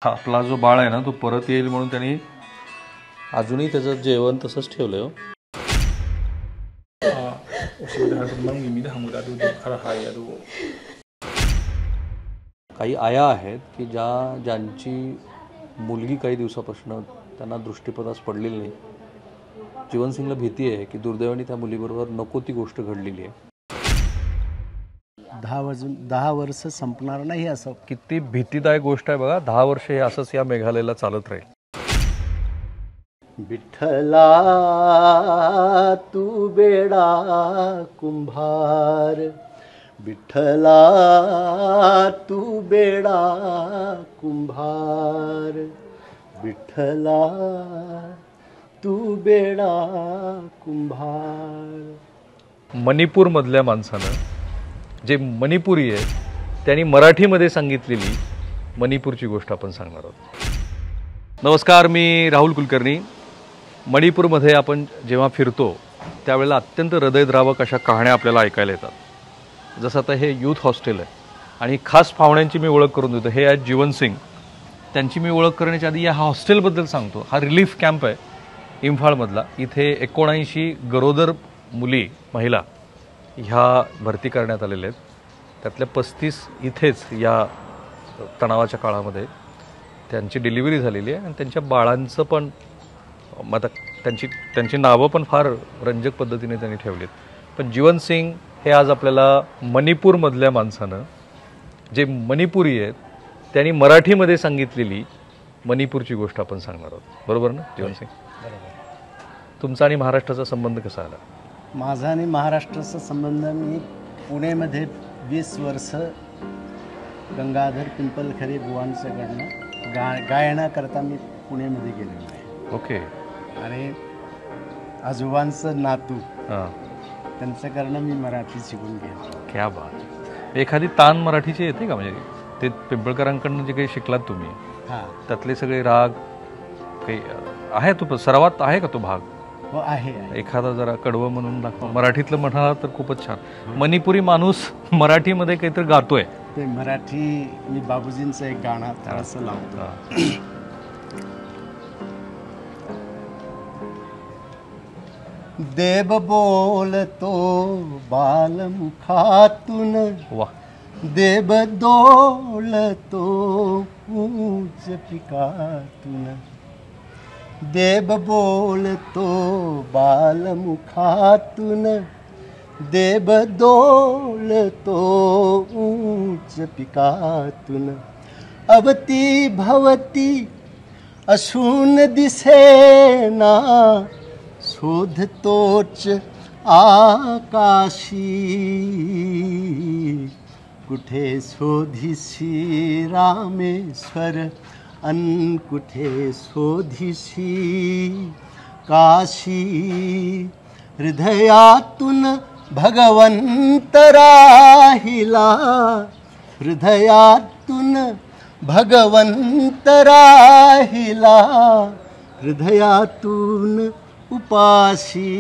आपला जो बाळ आहे ना तो परत येईल म्हणून त्यांनी अजूनही त्याचं जेवण तसंच ठेवलंय हो. काही आया आहेत की ज्यांची मुलगी काही दिवसापासून त्यांना दृष्टीपथास पडलेली नाही. जीवनसिंगला भीती आहे की दुर्दैवाने त्या मुलीबरोबर नको ती गोष्ट घडलेली आहे. 10 वर्ष संपणार नाही असं. किती भीतीदायक गोष्ट आहे बघा. 10 वर्ष हे असंच या मेघालयला चालत राहील. विठ्ठला तू बेडा कुंभार, विठ्ठला तू बेडा कुंभार, विठ्ठला तू बेडा कुंभार. मणिपूरमधल्या माणसानं जे मणिपुरी आहे त्यांनी मराठीमध्ये सांगितलेली मणिपूरची गोष्ट आपण सांगणार आहोत. नमस्कार, मी राहुल कुलकर्णी. मणिपूरमध्ये आपण जेव्हा फिरतो त्यावेळेला अत्यंत हृदयद्रावक अशा कहाण्या आपल्याला ऐकायला येतात. जसं आता हे यूथ हॉस्टेल आहे आणि खास पाहुण्यांची मी ओळख करून देतो. हे आहेत जीवनसिंग. त्यांची मी ओळख करण्याच्या आधी या हॉस्टेलबद्दल सांगतो. हा रिलीफ कॅम्प आहे इम्फाळमधला. इथे 79 गरोदर मुली महिला ह्या भरती करण्यात आलेल्या आहेत. त्यातल्या 35 इथेच या तणावाच्या काळामध्ये त्यांची डिलिव्हरी झालेली आहे आणि त्यांच्या बाळांचं पण आता त्यांची नावं पण फार रंजक पद्धतीने त्यांनी ठेवलीत. पण जीवनसिंग हे आज आपल्याला मणिपूरमधल्या माणसानं जे मणिपुरी आहेत त्यांनी मराठीमध्ये सांगितलेली मणिपूरची गोष्ट आपण सांगणार आहोत. बरोबर ना जीवनसिंग? बरोबर. तुमचा आणि महाराष्ट्राचा संबंध कसा आला? माझा आणि महाराष्ट्राचा संबंध, मी पुणेमध्ये 20 वर्ष गंगाधर पिंपलखरे बुवांच्याकडनं गायनाकरता मी पुणेमध्ये गेलेलो आहे. ओके. आणि आजोबांचं नातू हां, त्यांच्याकडनं मी मराठी शिकून गेलो. क्या बात. एखादी तान मराठीची येते का? म्हणजे ते पिंपळकरांकडनं जे काही शिकलात तुम्ही हां, त्यातले सगळे राग काही आहे? तो सरावात आहे का तो भाग? हो, आहे. एखादा जरा कडवं म्हणून दाखवा. मराठीतलं म्हणाला तर खूपच छान. मणिपुरी माणूस मराठीमध्ये काहीतरी गातोय. ते मराठी मी बाबूजींचं एक गाणं थोडंसं लावतो. देव बोलतो बालमुखातून, वा. देव डोलतो उंच पिकातून, देव बोलतो बालमुखातून, देव डोलतो उंच पिकातून. अवती भवती असून दिसेना, शोधतोच आकाशी. कुठे शोधिसी रामेश्वर, अन कुठे शोधिसी काशी. हृदयातून भगवंत राहिला, हृदयातून भगवंत राहिला, हृदयातून उपाशी.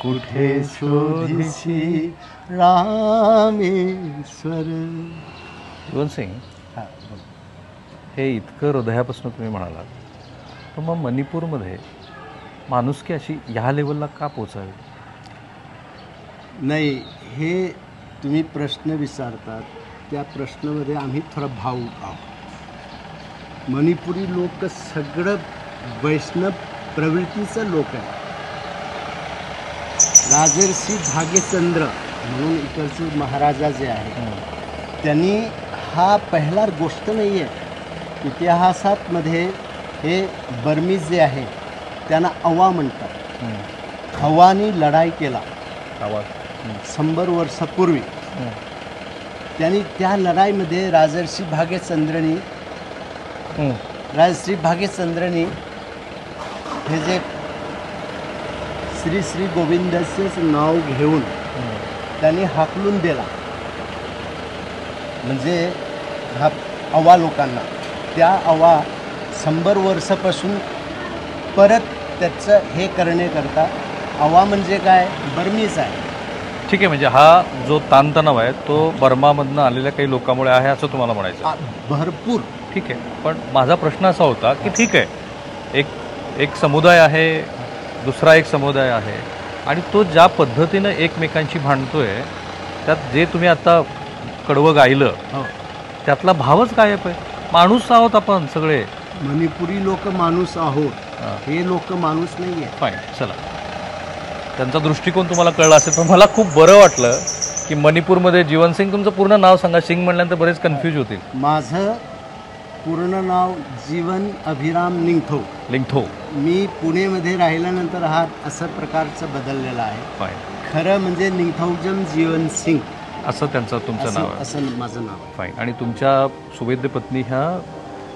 कुठे शोधिसी रामेश्वर. जीवनसिंग, हे इतकं हृदयापासून तुम्ही म्हणालात, तर मग मणिपूरमध्ये माणुसकी अशी ह्या लेवलला का पोचावी? नाही, हे तुम्ही प्रश्न विचारतात त्या प्रश्नामध्ये आम्ही थोडा भावुक आहोत. मणिपुरी लोक सगळं वैष्णव प्रवृत्तीचं लोक आहे. राजर्षी भाग्यचंद्र म्हणून इकडचे महाराजा जे आहेत त्यांनी, हा पहिला गोष्ट नाही आहे इतिहासात मध्ये, हे बर्मीज जे आहे त्यांना अवा म्हणतात. अवानी लढाई केला 100 वर्षापूर्वी. त्यांनी त्या लढाईमध्ये राजर्षी भाग्यचंद्रनी हे जे श्री गोविंदाचेच नाव घेऊन त्यांनी हाकलून दिला, म्हणजे हा अवा लोकांना. त्या अवा 100 वर्षापासून परत त्याचं हे करण्याकरता. अवा म्हणजे काय? बर्मीज आहे. ठीक आहे, म्हणजे हा जो ताणतणाव आहे तो बर्मामधनं आलेल्या काही लोकांमुळे आहे असं तुम्हाला म्हणायचं. भरपूर. ठीक आहे, पण माझा प्रश्न असा होता की ठीक आहे, एक समुदाय आहे, दुसरा एक समुदाय आहे, आणि तो ज्या पद्धतीनं एकमेकांशी भांडतोय त्यात जे तुम्ही आता कडवं गायलं त्यातला भावच गायब आहे. माणूस आहोत आपण सगळे. मणिपुरी लोक माणूस आहोत, हे लोक माणूस नाही आहे. फाईन, चला, त्यांचा दृष्टिकोन तुम्हाला कळला असेल. पण मला खूप बरं वाटलं की मणिपूरमध्ये जीवन सिंग, तुमचं पूर्ण नाव सांगा, सिंग म्हणल्यानंतर बरेच कन्फ्यूज होतील. माझं पूर्ण नाव जीवन अभिराम लिंगथो. मी पुणेमध्ये राहिल्यानंतर हा असा प्रकारचा बदललेला आहे. फाईन. खरं म्हणजे निंगथौजम जीवन सिंग असं तुमचं नाव आहे. असं माझं नाव आहे. फाईन. आणि तुमच्या सुवेद्य पत्नी ह्या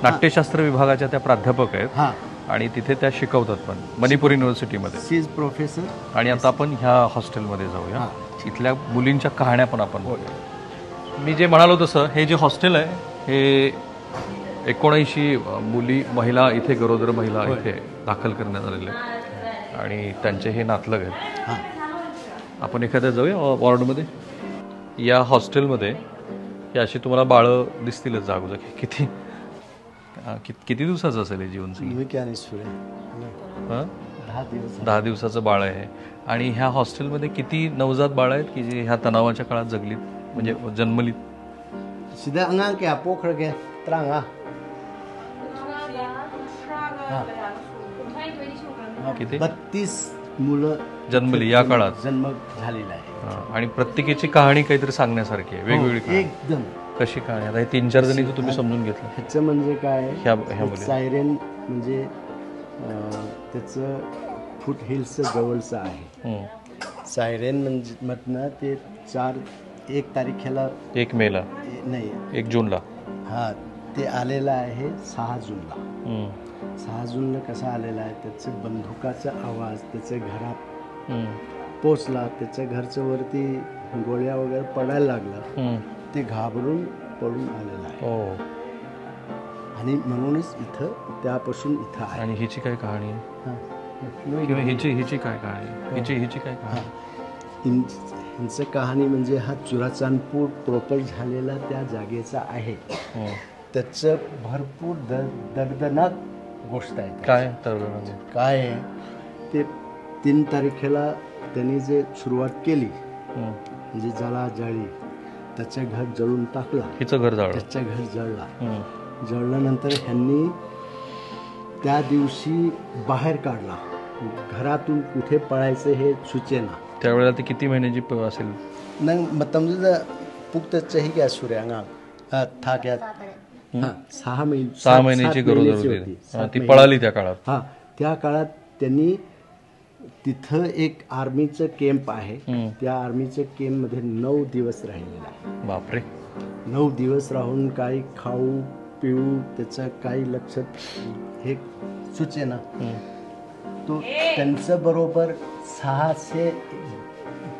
नाट्यशास्त्र विभागाच्या त्या प्राध्यापक आहेत. हां, आणि तिथे त्या शिकवतात पण मणिपूर युनिव्हर्सिटीमध्ये. शी इज प्रोफेसर. आणि आता आपण ह्या हॉस्टेलमध्ये जाऊया. इथल्या मुलींच्या कहाण्या पण आपण बघूया. मी जे म्हणालो तसं हे जे हॉस्टेल आहे हे 79 महिला इथे, गरोदर महिला इथे दाखल करण्यात आलेले आहेत आणि त्यांचे हे नातलग आहेत. आपण एखाद्या जाऊया वॉर्डमध्ये. या हॉस्टेलमध्ये हे अशी तुम्हाला बाळं दिसतीलच जागोजागी. किती दिवसाचं असेल हे जीवन सिंग? 10 दिवसाचं बाळ आहे. आणि ह्या हॉस्टेलमध्ये किती नवजात बाळ आहेत की जे ह्या तणावाच्या काळात जगलीत, म्हणजे जन्मलीत? सिधा अंगांग क्या पोखर क्या त्रांगा किती? 32 मुलं जन्मली या काळात. जन्म झालेला आहे. आणि प्रत्येकीची कहाणी काहीतरी सांगण्यासारखी आहे, वेगवेगळी कहाणी. एकदम. कशी कहाणी? आता हे 3-4 जणीचं तुम्ही समजून घेतलं. ह्याचं म्हणजे काय, ह्या मुली सायरेन म्हणजे त्याचं फूट हिल्सचं जवळचं आहे. सायरेन म्हणजे मधनं ते 1 तारखेला 1 मेला नाही 1 जूनला हां ते आलेलं आहे. 6 जूनला 6 जूनला कसा आलेला आहे, त्याचं बंदुकाचा आवाज त्याच्या घरात पोचला. त्याच्या घरच्या वरती गोळ्या वगैरे पडायला लागला. ते घाबरून पळून आलेलं आहे. आणि म्हणूनच इथं त्यापासून इथं आहे. आणि हिची काय कहाणी आहे? हिची काय कहाणी? हिची काय कहाणी? हिंचं कहाणी म्हणजे हा चुराचांदपूर प्रॉपर झालेला त्या जागेचा आहे. त्याचं भरपूर दर्दनाक गोष्ट आहे. काय आहे ते 3 तारखेला त्यांनी जे सुरुवात केली म्हणजे जाळी, त्याचं घर जळून टाकला. हिचं घर जळलं. त्याचं घर जळल्यानंतर ह्यांनी त्या दिवशी बाहेर काढला. घरातून कुठे पळायचं हे सुचेना. त्यावेळेला ती किती महिन्याची असेल? नंग मतमला पुक्त चही क्या सूर्यांगा था क्या 6 महिन्याची गरोदर होती. ती पळाली त्या काळात. त्या काळात त्यांनी तिथं एक आर्मीचं कॅम्प आहे. त्या आर्मीच्या कॅम्पमध्ये 9 दिवस राहिलेला आहे. बापरे. 9 दिवस राहून काही खाऊ पिऊ त्याचं काही लक्ष हे सुचेना. तो त्यांचं बरोबर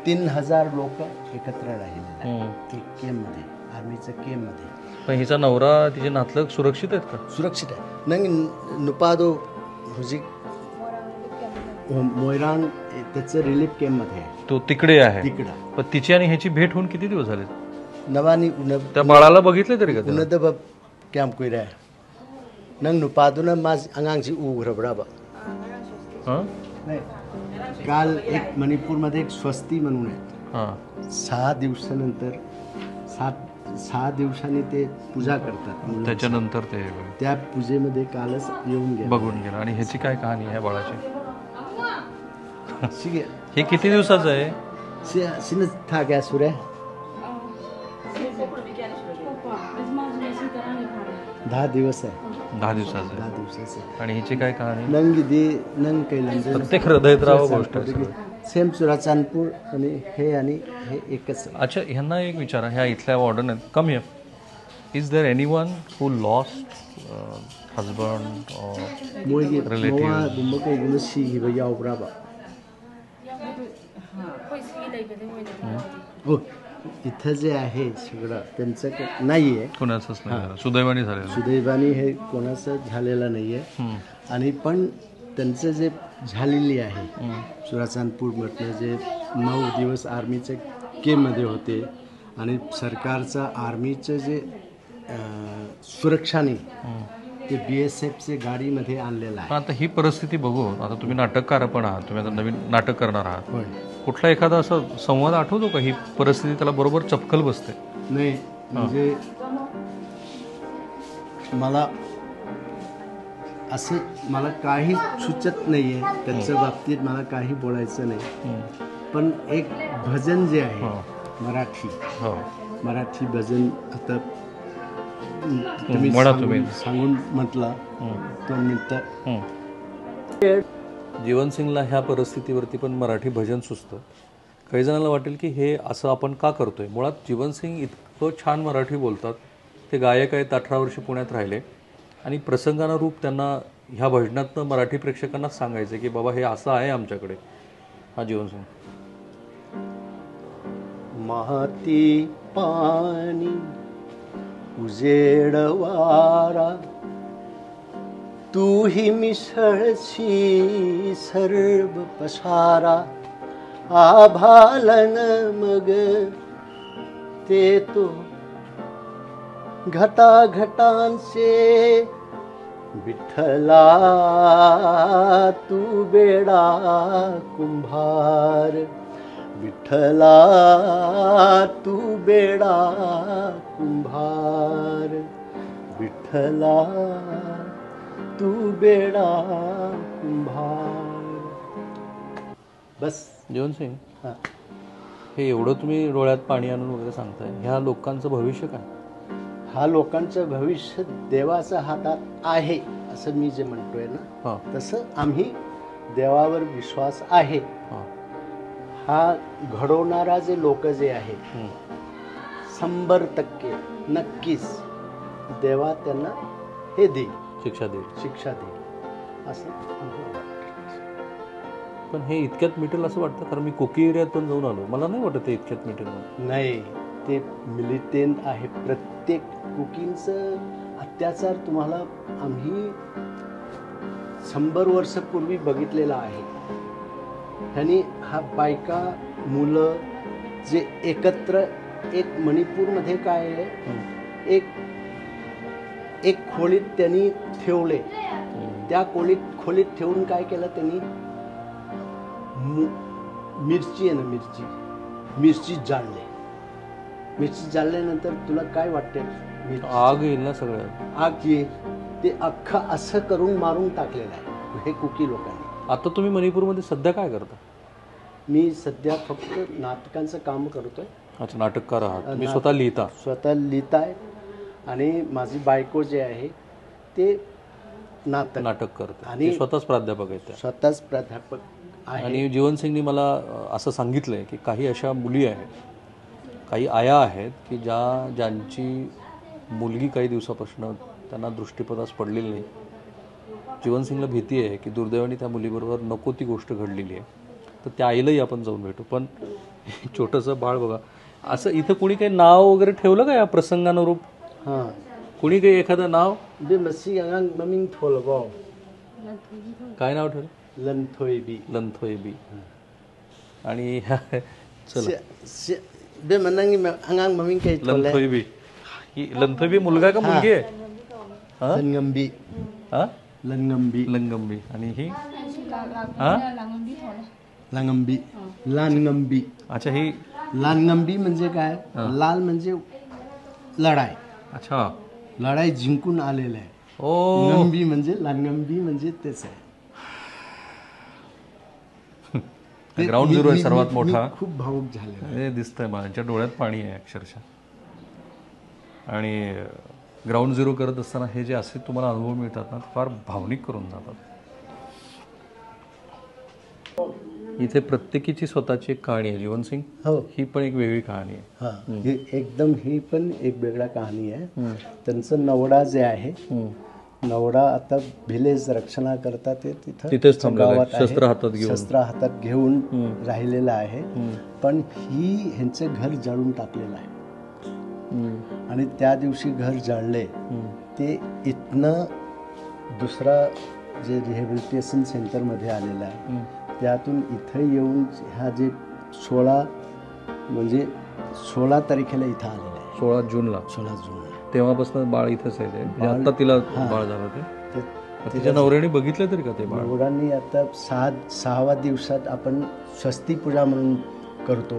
3,000 लोक एकत्र राहिलेले आहेत कॅम्पमध्ये, आर्मीच्या कॅम्पमध्ये. पण हिचा नवरा तिचे नातलग सुरक्षित आहेत का? सुरक्षित आहे. नंग नुपादो हुजिक मोयरांग त्याचं रिलीफ कॅम्पमध्ये आहे. तो तिकडे आहे. तिकडं. पण तिची आणि ह्याची भेट होऊन किती दिवस झाले? नवानी त्या बाळाला बघितले तरी का? उन्नत कॅम्प कुई राय नंग नुपादुना माझ अंगांची उघडबडा. काल एक मणिपूरमध्ये एक स्वस्ती म्हणून आहे. 6 दिवसानंतर 6 दिवसांनी ते पूजा करतात. त्याच्यानंतर ते त्या पूजेमध्ये कालच येऊन गेला, बघून गेला. आणि ह्याची काय कहाणी आहे बाळाची? हे किती दिवसाचं आहे? था गया सूर्य 10 दिवस आहे. 10 दिवसाचं. 10 दिवसाचं. आणि हिची काय कहाणी? नंग कैलन प्रत्येक हृदयद्रावक गोष्ट आहे. सेम चुराचांदपूर आणि हे एकच. अच्छा, ह्यांना एक विचारा, ह्या इथल्या वॉर्डन आहेत. Come here. Is there anyone who lost husband or relative सिगिबा यावब्राबा? हो, इथं जे आहे सगळं त्यांचं नाही आहे. कोणाचंच नाही. सुदैवाने झालेलं. सुदैवाने हे कोणाचं झालेलं नाही आहे. आणि पण त्यांचं जे झालेली आहे चुराचांदपूरमधलं जे 9 दिवस आर्मीचं केमध्ये होते आणि सरकारचं आर्मीचं जे सुरक्षाने ते BSFचे गाडीमध्ये आणलेलं आहे. पण आता ही परिस्थिती बघून आता तुम्ही नाटककार पण आहात, तुम्ही आता नवीन नाटक करणार आहात, होय. कुठला एखादा असं संवाद आठवतो का ही परिस्थिती त्याला बरोबर चपखल बसते? नाही म्हणजे मला असं मला काही सुचत नाही आहे त्याच्या बाबतीत, मला काही बोलायचं नाही. पण एक भजन जे आहे मराठी, मराठी भजन आता तुम्ही सांगून म्हटला तो मिळतं. जीवनसिंगला ह्या परिस्थितीवरती पण मराठी भजन सुचतं. काही जणांना वाटेल की हे असं आपण का करतोय. मुळात जीवनसिंग इतकं छान मराठी बोलतात, ते गायक आहेत, 18 वर्ष पुण्यात राहिले आणि प्रसंगानुरूप त्यांना ह्या भजनातनं मराठी प्रेक्षकांनाच सांगायचं की बाबा हे असं आहे आमच्याकडे. हा जीवनसिंग. माती पाणी उजेड वारा तू ही मिसळशी सर्व पसारा आभालन मग ते तो घटाघटांचे विठ्ठला तू बेडा कुंभार विठ्ठला तू बेडा कुंभार विठ्ठला तू बेडा कुंभार. बस. जीवनसिंग, हे एवढं तुम्ही डोळ्यात पाणी आणून वगैरे सांगताय, ह्या लोकांचं भविष्य काय? हा लोकांचं भविष्य देवाच्या हातात आहे असं मी जे म्हणतोय ना, तसं आम्ही देवावर विश्वास आहे. हा घडवणारा जे लोक जे आहेत 100% नक्कीच देवा त्यांना हे देईल, शिक्षा देईल असं. पण हे इतक्यात मिटेल असं वाटतं? कारण मी कोकी एरियात पण जाऊन आलो, मला नाही वाटत ते इतक्यात मिटेल. नाही, ते मिलिटेंट आहे. प्रत्येक कुकींचं अत्याचार तुम्हाला आम्ही 100 वर्षापूर्वी बघितलेला आहे. ह्यानी हा बायका मुलं जे एकत्र एक मणिपूरमध्ये काय आहे, एक खोलीत त्यांनी ठेवले. त्या खोलीत ठेवून काय केलं त्यांनी, मिरची आहे ना, मिरची जाळले. मिरची जाळल्यानंतर तुला काय वाटते? आग येईल ना, सगळं आग येईल. ते अख्खं असं करून मारून टाकलेलं आहे हे कुकी लोकांनी. आता तुम्ही मणिपूरमध्ये सध्या काय करता? मी सध्या फक्त नाटकांचं काम करतोय. अच्छा, नाटककार आहात. मी स्वतः लिहिताय आणि माझी बायको जे आहे ते नाटक करते आणि स्वतःच प्राध्यापक आहे. आणि जीवनसिंगनी मला असं सांगितलंय की काही अशा मुली आहेत, काही आया आहेत की ज्यांची मुलगी काही दिवसापासून त्यांना दृष्टीपथास पडलेली नाही. जीवनसिंगला भीती आहे की दुर्दैवाने त्या मुलीबरोबर नको ती गोष्ट घडलेली आहे. तर त्या आईलाही आपण जाऊन भेटू. पण छोटंसं बाळ बघा, असं इथं कोणी काही नाव वगैरे ठेवलं का या प्रसंगानुरूप? हां, कोणी काही एखादं नाव? काय नाव ठेवलं? लंथोयबी. आणि लंथोयबी मुलगा का मुलगी आहे? लंगंबी. आणि ही लानगंबी. अच्छा, ही लानगंबी म्हणजे काय? लाल म्हणजे लढाई. अच्छा, लढाई जिंकून आलेलं आहे. गंबी म्हणजे लानगंबी म्हणजे तेच आहे. ग्राउंड झिरो आहे सर्वात मोठा. खूप भावुक झाले हे दिसतंय, माझ्या डोळ्यात पाणी आहे अक्षरशः. आणि ग्राउंड झिरो करत असताना हे जे असे तुम्हाला अनुभव मिळतात ना, फार भावनिक करून जातात. इथे प्रत्येकीची स्वतःची एक कहाणी आहे. जीवनसिंग, हो, ही पण एक वेगळी कहाणी आहे. हा, एकदम ही पण एक वेगळा कहाणी आहे. त्यांचं नवडा जे आहे, नवडा आता भिलेज रक्षणा करता ते तिथेच गावात शस्त्र हातात घेऊन राहिलेला आहे. पण ही ह्यांचं घर जाळून टाकलेलं आहे. आणि त्या दिवशी घर जाळले ते इथनं दुसरा जे रिहॅबिलिटेशन सेंटरमध्ये आलेला आहे, त्यातून इथं येऊन ह्या जे 16 म्हणजे 16 तारखेला इथं आलेलं आहे. 16 जूनला. 16 जूनला. तेव्हापासून बाळ इथंच आहे ते. म्हणजे आता तिला बाळ झालं ते. तिच्या नवऱ्याने बघितलं तरी का ते बाळ? नवऱ्याने आता 6व्या दिवसात आपण स्वस्ती पूजा म्हणून करतो,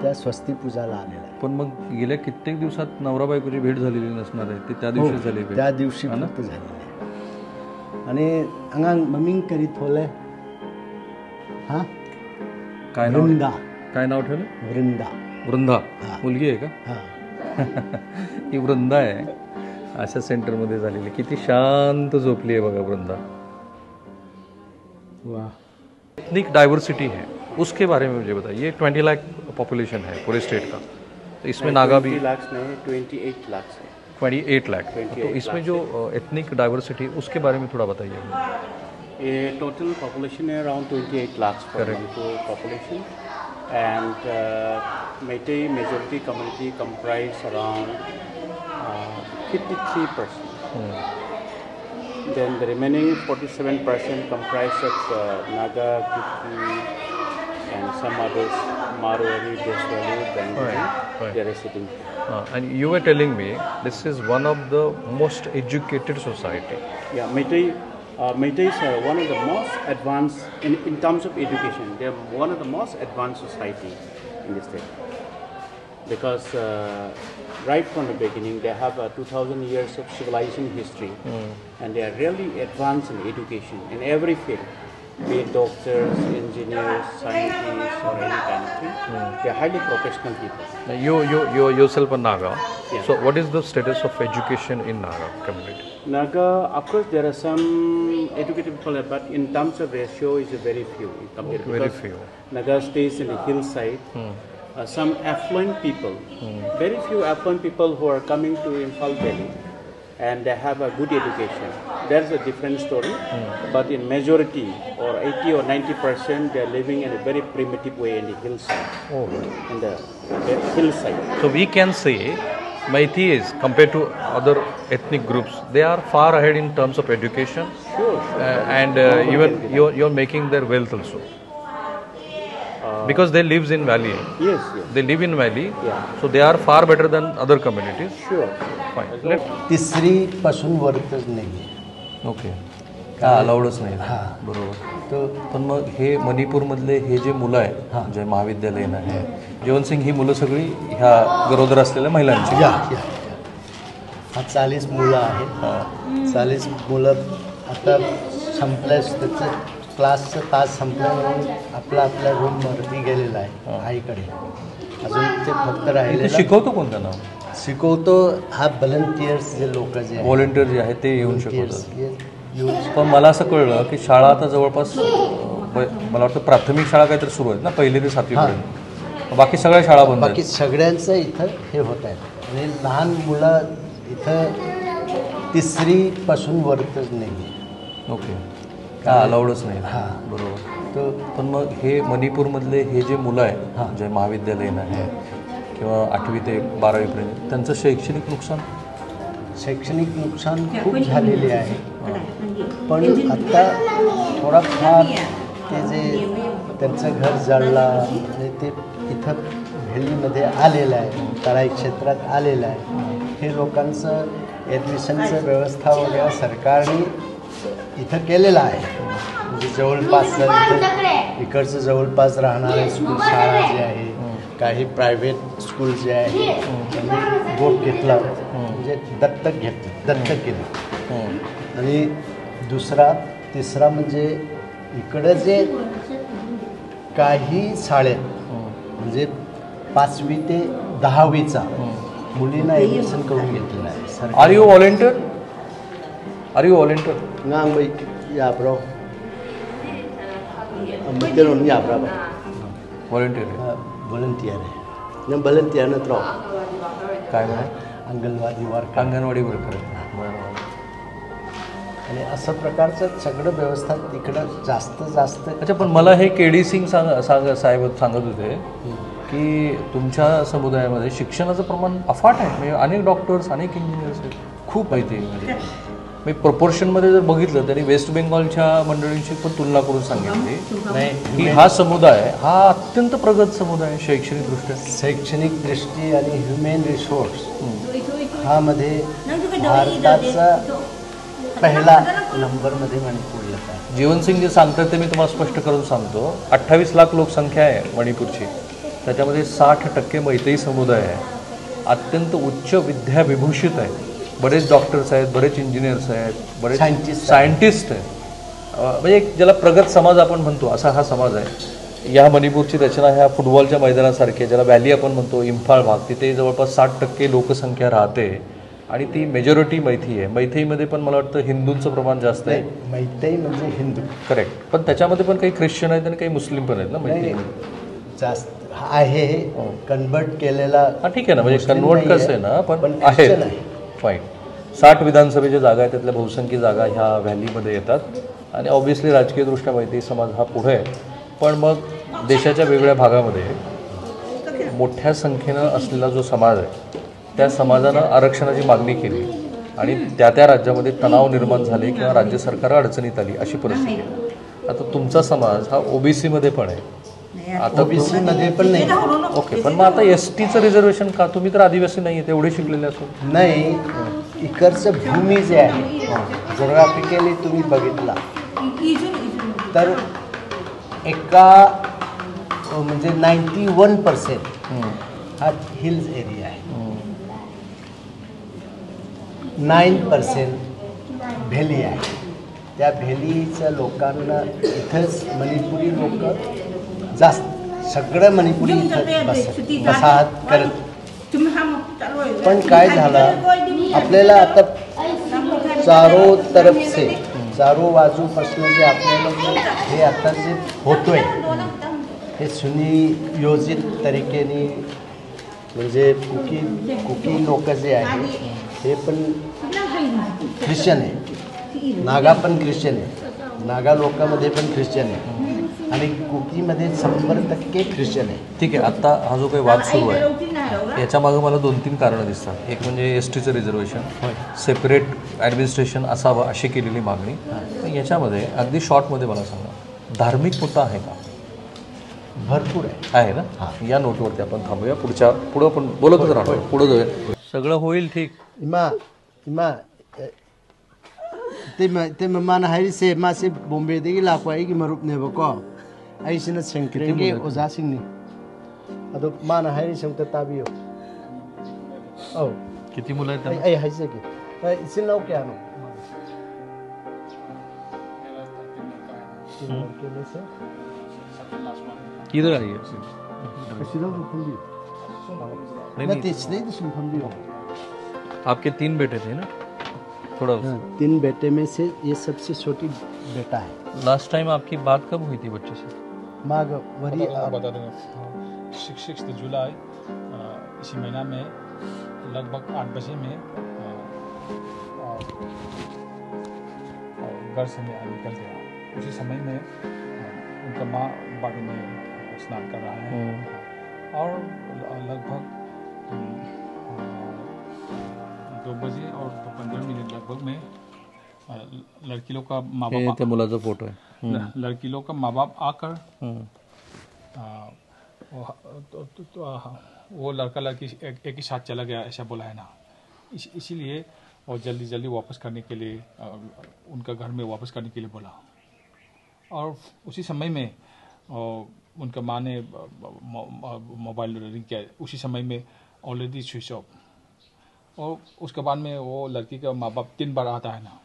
त्या स्वस्ती पूजाला आलेला आहे. पण मग गेल्या कित्येक दिवसात नवरा बायकोची भेट झालेली नसणार आहे, ती त्या दिवशी झाली भेट. त्या दिवशी फक्त झालेली आहे. आणि अंगांग मम्मी करीत होलंय. हां, काय नाव? वृंदा. काय नाव ठेवलं? वृंदा. वृंदा मुलगी आहे का? हां. ही वृंदा आहे. अशा सेंटरमध्ये झालेली. किती शांत झोपली आहे बघा वृंदा. वाह. एथनिक डाइवर्सिटी है, उसके बारे में मुझे बताइए. 20 लाख पॉपुलेशन है पूरे स्टेट का, तो इसमें नागा भी 20 लाख नहीं, 28 लाख है. 28 लाख. तो इसमें जो एथनिक डाइवर्सिटी उसके बारे में थोड़ा बताइए. ये टोटल पॉपुलेशन है around 28 lakh population end Meitei majority community comprise around 53%. Then the remaining 47% comprise of Naga, Kuki, and some others, Marwari, Deswali, Bengali. Right. They are residing here. And you were telling me this is one of the most educated society. Yeah, Meitei is one of the most advanced in terms of education. They are one of the most advanced society in the state. Because right from the beginning they have 2000 years of civilization history, and they are really advanced in education in every field, be it doctors, engineers, scientists, or any kind of thing. They are highly professional people. You yourself a Naga. Yeah. So what is the status of education in Naga community? Naga, of course, there are some educated people, but in terms of ratio, is very few. Compared Very because few. Naga stays in the hillside. Some affluent people, very few affluent people who are coming to Imphal Valley, and they have a good education. That's a different story. But in majority, or 80 or 90%, they are living in a very primitive way in the hillside. Oh. In the hillside. So we can say Meiteis compared to other ethnic groups, they are far ahead in terms of education. Sure. And even you're making their wealth also. Because they lives in valley. Yes. They live in valley. Yeah. So they are far better than other communities. Sure. Fine. तिसरी पासून वरतच नाही. Okay. का अलाउडच नाही. हां. बरोबर. तो पण मग हे मणिपूरमधले हे जे मुलं आहेत, जे महाविद्यालयीन आहे, जीवनसिंग ही मुलं सगळी ह्या गरोदर असलेल्या महिलांची. या 40 मुलं आहेत. 40 मुलं आता संपल्यास त्याचं क्लासचं तास संपलं म्हणून आपल्या रूमवरती गेलेला आहे आईकडे. अजून ते फक्त राहिले. शिकवतो कोण त्यांना? शिकवतो हा व्हॉलंटियर्स जे लोक जे व्हॉलंटियर जे आहेत ते येऊन शिकवतात. पण मला असं कळलं की शाळा आता जवळपास मला वाटतं प्राथमिक शाळा काहीतरी सुरू आहेत ना, 1ली ते 7वीपर्यंत. बाकी सगळ्या शाळा बंद. बाकी सगळ्यांचं इथं हे होत आहे. आणि लहान मुलं इथं 3री पासून वरतच नाही. ओके. का अलाउडच नाही. हां. बरोबर. तो पण मग हे मणिपूरमधले हे जे मुलं आहेत, जे महाविद्यालयीन आहे किंवा 8वी ते 12वीपर्यंत, त्यांचं शैक्षणिक नुकसान खूप झालेले आहे. पण आता थोडाफार ते जे त्यांचं घर जळलं आणि ते इथं व्हॅलीमध्ये आलेलं आहे, तराई क्षेत्रात आलेलं आहे. हे लोकांचं ॲडमिशनचं व्यवस्था वगैरे सरकारने इथं केलेलं आहे. म्हणजे जवळपास इकडचं जवळपास राहणारे स्कूल शाळा जे आहे, काही प्रायव्हेट स्कूल जे आहे त्यांनी बोट घेतला, म्हणजे दत्तक केलं. आणि तिसरा म्हणजे इकडं जे काही शाळेत म्हणजे 5वी ते 10वीचा मुलींना ॲडमिशन करून घेतलेलं आहे. Are you volunteer? ngang bay ya bro ambil on ya bro volunteer आहे. आहे न volunteer न tro काय म्हणे? अंगणवाडी वर्कर. अंगणवाडी वर्कर आहे. बरोबर. आणि असं प्रकारचं सगळं व्यवस्था तिकडं जास्त. अच्छा, पण मला हे KD सिंग साहेब सांगत होते की तुमच्या समुदायामध्ये शिक्षणाचं प्रमाण अफाट आहे. म्हणजे अनेक डॉक्टर्स, अनेक इंजिनियर्स आहेत, खूप माहिती आहे. म्हणजे मी प्रोपोर्शनमध्ये जर बघितलं तरी वेस्ट बेंगॉलच्या मंडळींची पण तुलना करून सांगितली की हा समुदाय हा अत्यंत प्रगत समुदाय आहे शैक्षणिकदृष्ट्या. शैक्षणिक दृष्टी आणि ह्युमन रिसोर्स हा मध्ये भारताचा पहिला नंबरमध्ये मणिपूर येत आहे. जीवनसिंग जे सांगतात ते मी तुम्हाला स्पष्ट करून सांगतो. 28 लाख लोकसंख्या आहे मणिपूरची, त्याच्यामध्ये 60% मैतेई समुदाय आहे. अत्यंत उच्च विद्याविभूषित आहे. बरेच डॉक्टर्स आहेत, बरेच इंजिनियर्स आहेत, बरेच सायंटिस्ट आहेत. म्हणजे एक ज्याला प्रगत समाज आपण म्हणतो असा हा समाज आहे. या मणिपूरची रचना ह्या फुटबॉलच्या मैदानासारखी, ज्याला व्हॅली आपण म्हणतो, इम्फाळ भाग, तिथे जवळपास 60% लोकसंख्या राहते आणि ती मेजॉरिटी मैथी आहे. मैथईमध्ये पण मला वाटतं हिंदूंचं प्रमाण जास्त आहे. मैथई म्हणजे हिंदू, करेक्ट. पण त्याच्यामध्ये पण काही ख्रिश्चन आहेत आणि काही मुस्लिम पण आहेत ना मैथईमध्ये. जास्त आहे कन्वर्ट केलेला. हा ठीक आहे ना, म्हणजे कन्वर्ट कसं आहे ना, पण आहे फाईन. 60 विधानसभेच्या जागा आहेत, त्यातल्या बहुसंख्य जागा ह्या व्हॅलीमध्ये येतात आणि ऑब्व्हियसली राजकीयदृष्ट्या मैत्री समाज हा पुढे आहे. पण मग देशाच्या वेगवेगळ्या भागामध्ये मोठ्या संख्येनं असलेला जो समाज आहे त्या समाजानं आरक्षणाची मागणी केली आणि त्या राज्यामध्ये तणाव निर्माण झाले किंवा राज्य सरकार अडचणीत आली अशी परिस्थिती आहे. आता तुमचा समाज हा ओबीसीमध्ये पण आहे. आता ओबीसीमध्ये पण नाही. ओके, पण मग आता एसटीचं रिझर्वेशन का? तुम्ही तर आदिवासी नाही आहेत, एवढे शिकलेले असून. नाही, इकडचं भूमी जे आहे जॉग्राफिकली तुम्ही बघितला तर एका म्हणजे 91% हा हिल्स एरिया आहे. 9% व्हॅली आहे. त्या व्हॅलीच्या लोकांना इथंच मणिपुरी लोक जास्त, सगळं मणिपुरी इथं वसाहत करत. पण काय झालं आपल्याला आता चारो तरफ से, चारो बाजूपासून जे आपल्याला हे आता जे होतोय हे सुनियोजित तरीकेने, म्हणजे कुकी लोक जे आहेत हे पण ख्रिश्चन आहे, नागा पण ख्रिश्चन आहे, नागा लोकांमध्ये पण ख्रिश्चन आहे आणि कुकीमध्ये 100% ख्रिश्चन आहे. ठीक आहे. आता हा जो काही वाद सुरू आहे याच्या मागे मला 2-3 कारणं दिसतात. एक म्हणजे एसटीचं रिझर्वेशन, सेपरेट ॲडमिनिस्ट्रेशन असावं अशी केलेली मागणी. पण याच्यामध्ये अगदी शॉर्टमध्ये मला सांगा, धार्मिक मुद्दा आहे का? भरपूर आहे ना. हां, या नोटवरती आपण थांबूया. पुढं आपण बोलतच राहणार, पुढं जाऊया. सगळं होईल ठीक. इमा ते ममाना हायसे मासे बॉम्बेदगी लाखवा अꯩꯒꯤ मरुपनेबको अꯩसिना सेंक्रेंगे ओजासिंगनी अदो माना हायसे हमता ताबियो. औ किती मुलं आहेत त्यांना? अई हायसे की इसिन लाव क्या नो इधर आइए. आपके 3 बेटे थे ना? थोड़ा 3 बेटे में से ये सबसे छोटी बेटा है. लास्ट टाइम आपकी बात कब हुई थी बच्चे से? माग वरी बता दूंगा. 6 जुलाई इसी महीना में लगभग 8 बजे में घर से निकल गया. उसी समय में उनका माँ बाड़ी में स्नान कर रहा है और लगभग 2 बजे और 15 मिनट लगभग में लड़की लोग का माँ बाप, मुलाचा फोटो है, लड़की लोग का माँ बाप आकर वो लड़का लड़की एक ही साथ चला गया ऐसा बोला है ना. इसीलिए और जल्दी जल्दी वापस करने के लिए उनका घर में वापस करने के लिए बोला. और उसी समय में उनका माँ ने मोबाइल रिंग किया. उसी समय में ऑलरेडी स्विच ऑफ. और उसके बाद में वो लड़की का माँ बाप 3 बार आता है ना,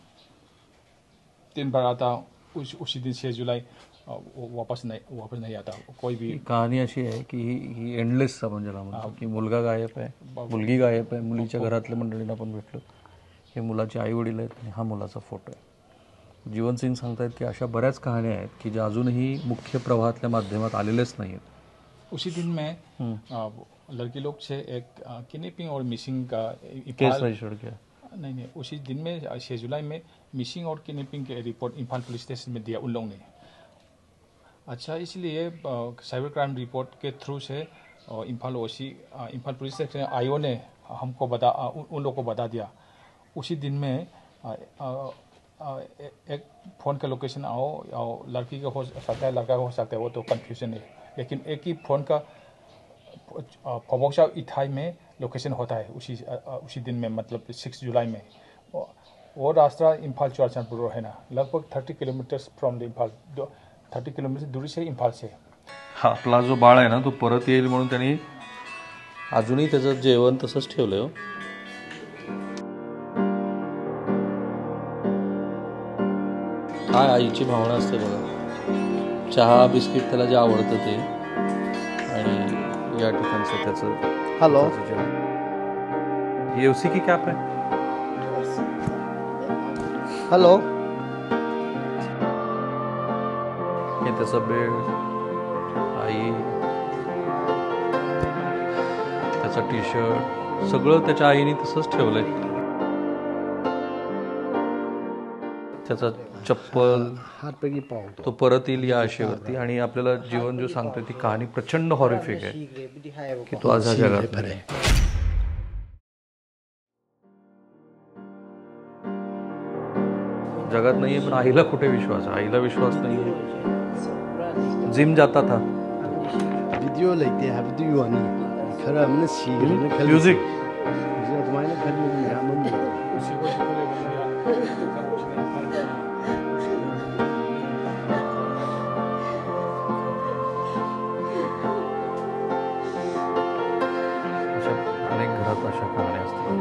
3 बार आता. उसी दिन 6 जुलाई वापस नहीं आता. कोई भी कहाणी अशी आहे की ही एंडलेस आपण ज्याला म्हणतो की मुलगा गायब आहे, मुलगी गायब आहे, मुलीच्या घरातल्या मंडळींना पण भेटलो, हे मुलाचे आई वडील आहेत आणि हा मुलाचा फोटो आहे. जीवनसिंग सांगतायत की अशा बऱ्याच कहाण्या आहेत की ज्या अजूनही मुख्य प्रवाहातल्या माध्यमात आलेलेच नाही आहेत. उसी दिन में लड़की लोग से एक किडनैपिंग और मिसिंग का केस रजिस्टर किया. नहीं, उसी दिन में 6 जुलाई में मिसिंग और किडनैपिंग के रिपोर्ट इम्फाल पुलिस स्टेशन में दिया उन लोगों ने. अच्छा, इसलिए साइबर क्राइम रिपोर्ट के थ्रू से इम्फाल पुलिस स्टेशन आईओ ने हमको उन लोगों को बता दिया. उसी दिन में एक फ़ोन का लोकेशन आओ और लड़की का हो सकता है, लड़का का हो सकता है, वो तो कन्फ्यूजन है। लेकिन एक ही फ़ोन का फबोक्सा इथाई में लोकेशन होता है उसी दिन में, मतलब 6 जुलाई में। वो रास्ता इम्फाल चुराचांदपुर है ना, लगभग 30 kilometres from the Imphal, 30 kilometre दूरी से इम्फाल से। आपला जो बाळ आहे ना तो परत येईल म्हणून त्यांनी अजूनही त्याचं जेवण तसंच ठेवलंय हो. काय आईची भावना असते बघा. चहा बिस्किट त्याला जे आवडतं ते, आणि या ठिकाणचं त्याचं हेलो जेवण. ये उसी की कॅप आहे. हेलो हे त्याचा बेड, आई, त्याचा टी शर्ट, सगळं त्याच्या आईने तसंच ठेवलंय. त्याचा चप्पल हातपैकी पाहतो. तो परत येईल या आशेवरती. आणि आपल्याला जीवन जो सांगतोय ती कहाणी प्रचंड हॉरिफिक आहे की तो आज ह्या जगात नाही. जगात नाहीये, पण आईला कुठे विश्वास आहे? आईला विश्वास नाहीये. जिम जाता था. वीडियो लेते हैं वीडियो नहीं खरा हमने सीखने खल म्यूजिक जो तुम्हारे घर में यहाँ मम्मी अशा अनेक घरात अशा कहाण्या असतात.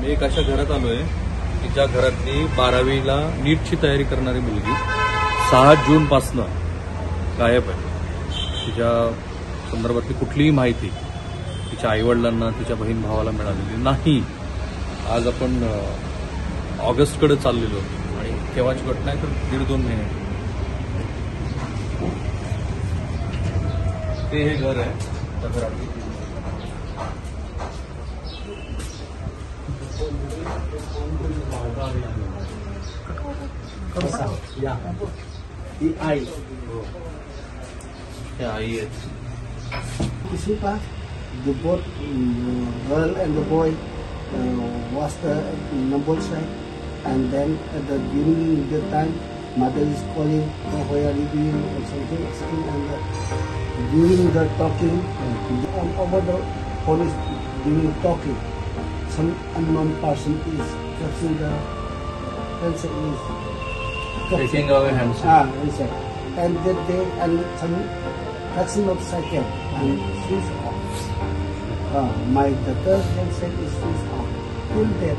मी एक अशा घरात आलोय की ज्या घरातली 12वीला नीटची तयारी करणारी मुलगी 6 जून पासनं गायब आहे. तिच्या संदर्भातली कुठलीही माहिती तिच्या आईवडिलांना, तिच्या बहीण भावाला मिळालेली नाही. आज आपण ऑगस्टकडे चाललेलो आणि केव्हाची घटना आहे तर 1.5-2 महिने. ते हे घर आहे त्या घरातली. या ही आई हे आई आहेत. किसी का the both girl and the boy was the number side, and then during the time mother is calling where are you doing or something, and during the talking over the phone is during the talking some unknown person is touching the handset is Taking away handset. handset, and that they and some touching of cycle and switch off. My daughter's handset is switched off till then,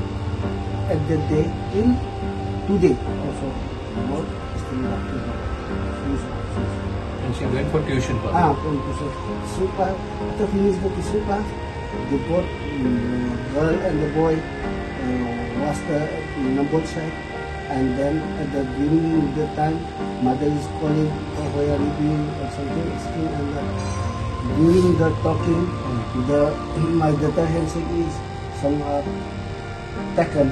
at the day till today also both still working switch off. And she went for tuition class. From tuition. So after finish the tuition class, the both girl and the boy was the number side, and then during the time mother is calling where are you doing or something, and during the talking my daughter handset is somehow taken,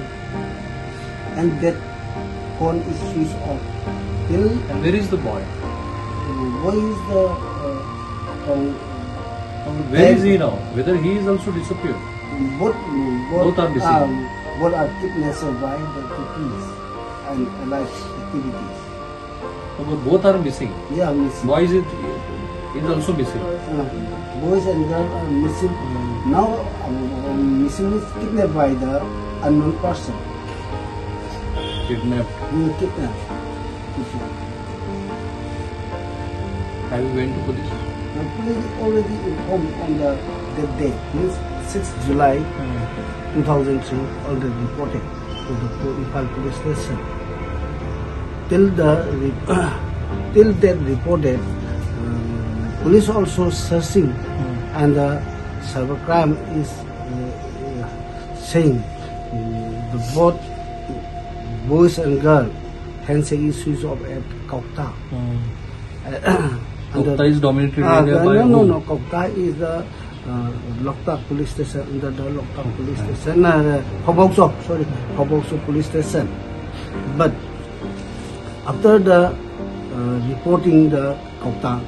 and that phone is switched off till. And where is the boy? Boy is the Where is he now? Whether he is also disappeared? both are missing. Both are kidnapped by the cookies and life activities. So both are missing. Yeah, missing. Boy is also missing. Boys and girls are missing. Now missing is kidnapped by the unknown person. Kidnapped. Kidnapped. Have you went to police? The police already informed on that day, means 6th July 2003, already reported to the Impal police station. Till that reported, police also searching, and the cybercrime is saying the both boys and girl handshake is switched off at Kaukta. Kaukta is dominated area by no, whom? no. Kaukta is the Loktak police station, under the Loktak police station. Hobokso police station. But after the reporting the Kauptang,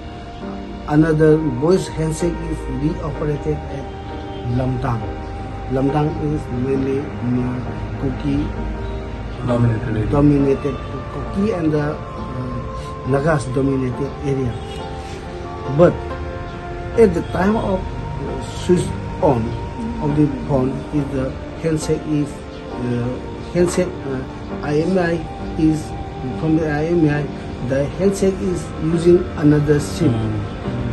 another boys handshake is reoperated at Lamtang. Lamtang is mainly Kuki dominated Kuki and the Nagas dominated area. But at the time of switch on of the phone, is the handshake is IMI is from the IMI. The handshake is using another SIM.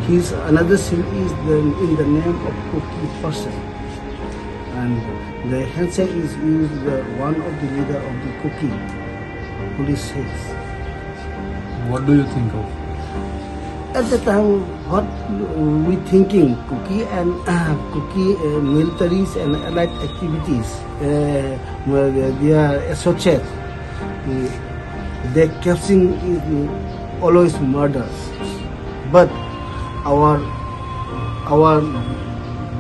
His another SIM is in the name of Kuki person, and the handshake is used one of the leader of the Kuki. Police says. What do you think of? At the time, what we thinking, Kuki and Kuki militaries and allied activities, they are associates. Their capturing is always murder. But our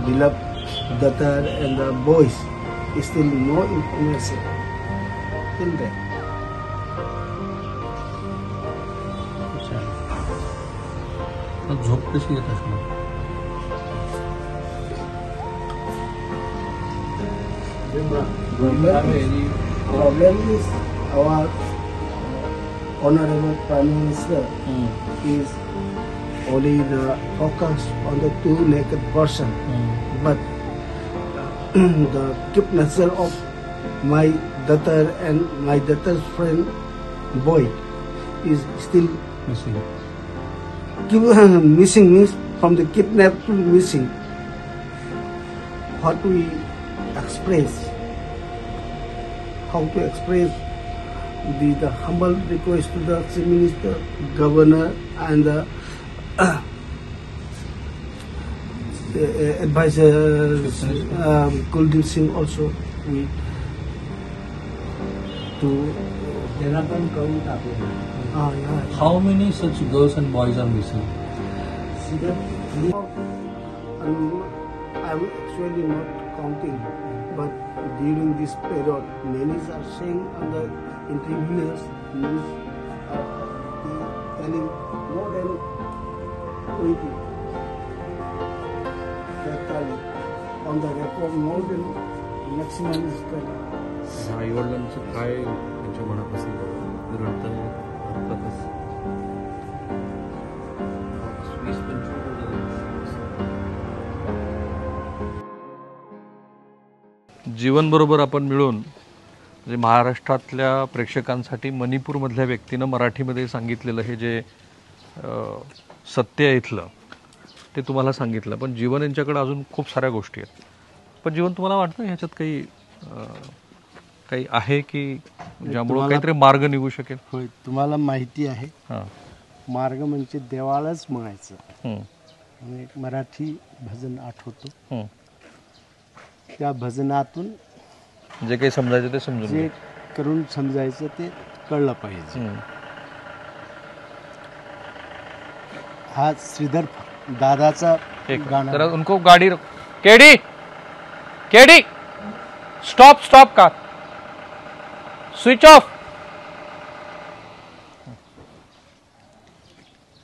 beloved daughter and the boys is still no information till there. झोप कशी येत असणार? Problem is our Honorable Prime Minister is only the focus on the two naked person, but the kidnapper of my daughter and my daughter's friend boy is still missing. Missing means from the kidnap to missing. What we express, how to express the humble request to the Chief Minister, Governor, and the advisor Kuldip Singh also. We to How many such girls and boys are missing? I'm actually not counting, but during this period, many are saying on the interviews, news, telling more than 20. On the record, more than maximum is 20. आई-वडिलांचं काय त्यांच्या मनात असेल? रडताना रडतातच. जीवनबरोबर आपण मिळून म्हणजे महाराष्ट्रातल्या प्रेक्षकांसाठी मणिपूरमधल्या व्यक्तीनं मराठीमध्ये सांगितलेलं हे जे सत्य आहे इथलं ते तुम्हाला सांगितलं. पण जीवन यांच्याकडे अजून खूप साऱ्या गोष्टी आहेत. पण जीवन तुम्हाला वाटतं ह्याच्यात काही आहे की ज्यामुळे काहीतरी मार्ग निघू शकेल? होय, तुम्हाला माहिती आहे हां, मार्ग म्हणजे देवालाच म्हणायचं. हं, आणि एक मराठी भजन आठवतो, हं. त्या भजनातून जे काही समजायचं ते समजून जे घे. करून समजायचं ते कळलं पाहिजे. हं. हा श्रीधर दादाचा एक गाणं. जरा उनको गाड़ी KD KD stop stop car switch off.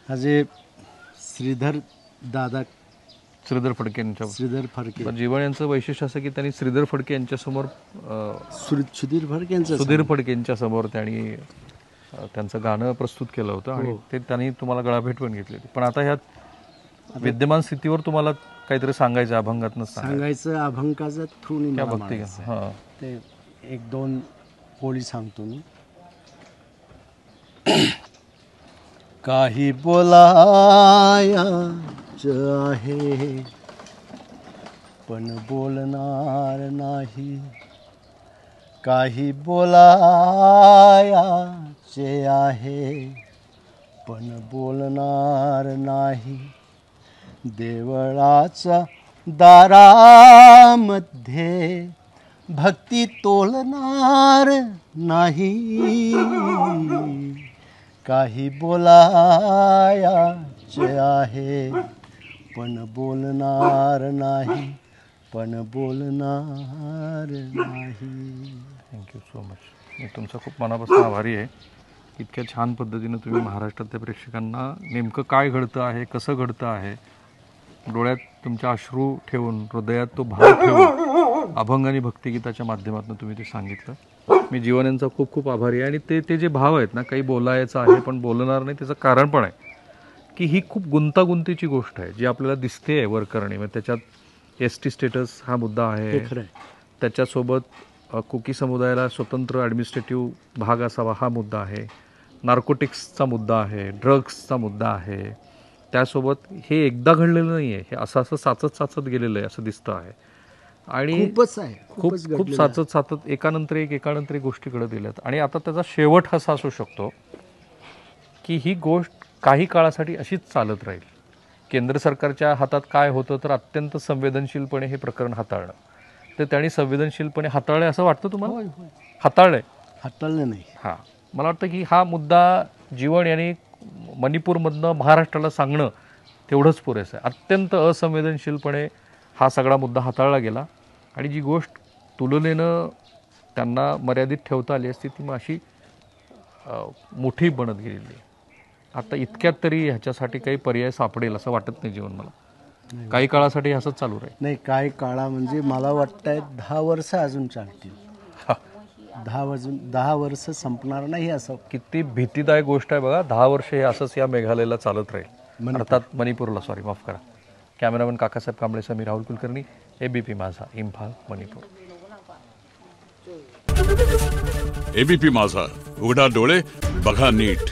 हा जे श्रीधर दादा श्रीधर फडके यांच्या श्रीधर फडके पण जीवन यांचं वैशिष्ट्य असं की त्यांनी श्रीधर फडके यांच्यासमोर सुधीर फडके यांचं सुधीर फडके यांच्यासमोर त्यांनी त्यांचं गाणं प्रस्तुत केलं होतं आणि ते त्यांनी तुम्हाला गळाभेट पण घेतली होती. पण आता ह्या विद्यमान स्थितीवर तुम्हाला काहीतरी सांगायचं अभंगातनं सांगायचं अभंगाचं थ्रू भक्ती हां ते एक दोन पोळी सांगतो मी. काही बोलायच आहे पण बोलणार नाही, काही बोलायचे आहे पण बोलणार नाही, देवळाच्या दारामध्ये भक्ती तोलणार नाही, काही बोलायचे आहे पण बोलणार नाही, पण बोलणार नाही. Thank you so much. मी तुमचा खूप मनापासून आभारी आहे. इतक्या छान पद्धतीनं तुम्ही महाराष्ट्रातल्या प्रेक्षकांना नेमकं काय घडतं आहे, कसं घडतं आहे, डोळ्यात तुमच्या अश्रू ठेवून, हृदयात तो भाव ठेवून अभंग आणि भक्तिगीताच्या माध्यमातून तुम्ही ते सांगितलं. मी जीवन यांचा खूप खूप आभारी आहे. आणि ते जे भाव आहेत ना, काही बोलायचं आहे पण बोलणार नाही, त्याचं कारण पण आहे की ही खूप गुंतागुंतीची गोष्ट आहे जी आपल्याला दिसते आहे वर करणे. मग त्याच्यात ST स्टेटस हा मुद्दा आहे, त्याच्यासोबत कुकी समुदायाला स्वतंत्र ॲडमिनिस्ट्रेटिव्ह भाग असावा हा मुद्दा आहे, नार्कोटिक्सचा मुद्दा आहे, ड्रग्सचा मुद्दा आहे, त्यासोबत हे एकदा घडलेलं नाही आहे, हे असं असं साचत गेलेलं आहे असं दिसतं आहे. आणि खूप साचत एकानंतर एक गोष्टी घडत गेल्यात. आणि आता त्याचा शेवट असा असू शकतो की ही गोष्ट काही काळासाठी अशीच चालत राहील. केंद्र सरकारच्या हातात काय होतं तर अत्यंत संवेदनशीलपणे हे प्रकरण हाताळणं. तर त्यांनी संवेदनशीलपणे हाताळलं असं वाटतं तुम्हाला? हाताळलं नाही. हां, मला वाटतं की हा मुद्दा जीवन यांनी मणिपूरमधनं महाराष्ट्राला सांगणं तेवढंच पुरेसं आहे. अत्यंत असंवेदनशीलपणे हा सगळा मुद्दा हाताळला गेला आणि जी गोष्ट तुलनेनं त्यांना मर्यादित ठेवता आली असती ती मग अशी मोठी बनत गेलेली. आता इतक्यात तरी ह्याच्यासाठी काही पर्याय सापडेल असं वाटत नाही जीवन मला. काही काळासाठी असंच चालू राहील. नाही, काही काळा म्हणजे मला वाटतंय 10 वर्ष अजून चालतील. 10 वर्ष संपणार नाही असं. किती भीतीदायक गोष्ट आहे बघा. 10 वर्ष हे असंच या मेघालयला चालत राहील, अर्थात मणिपूरला. सॉरी, माफ करा. कॅमेरामॅन काकासाहेब कांबळेसह मी राहुल कुलकर्णी, ABP माझा, इम्फाल, मणिपूर. ABP माझा, उघडा डोळे बघा नीट.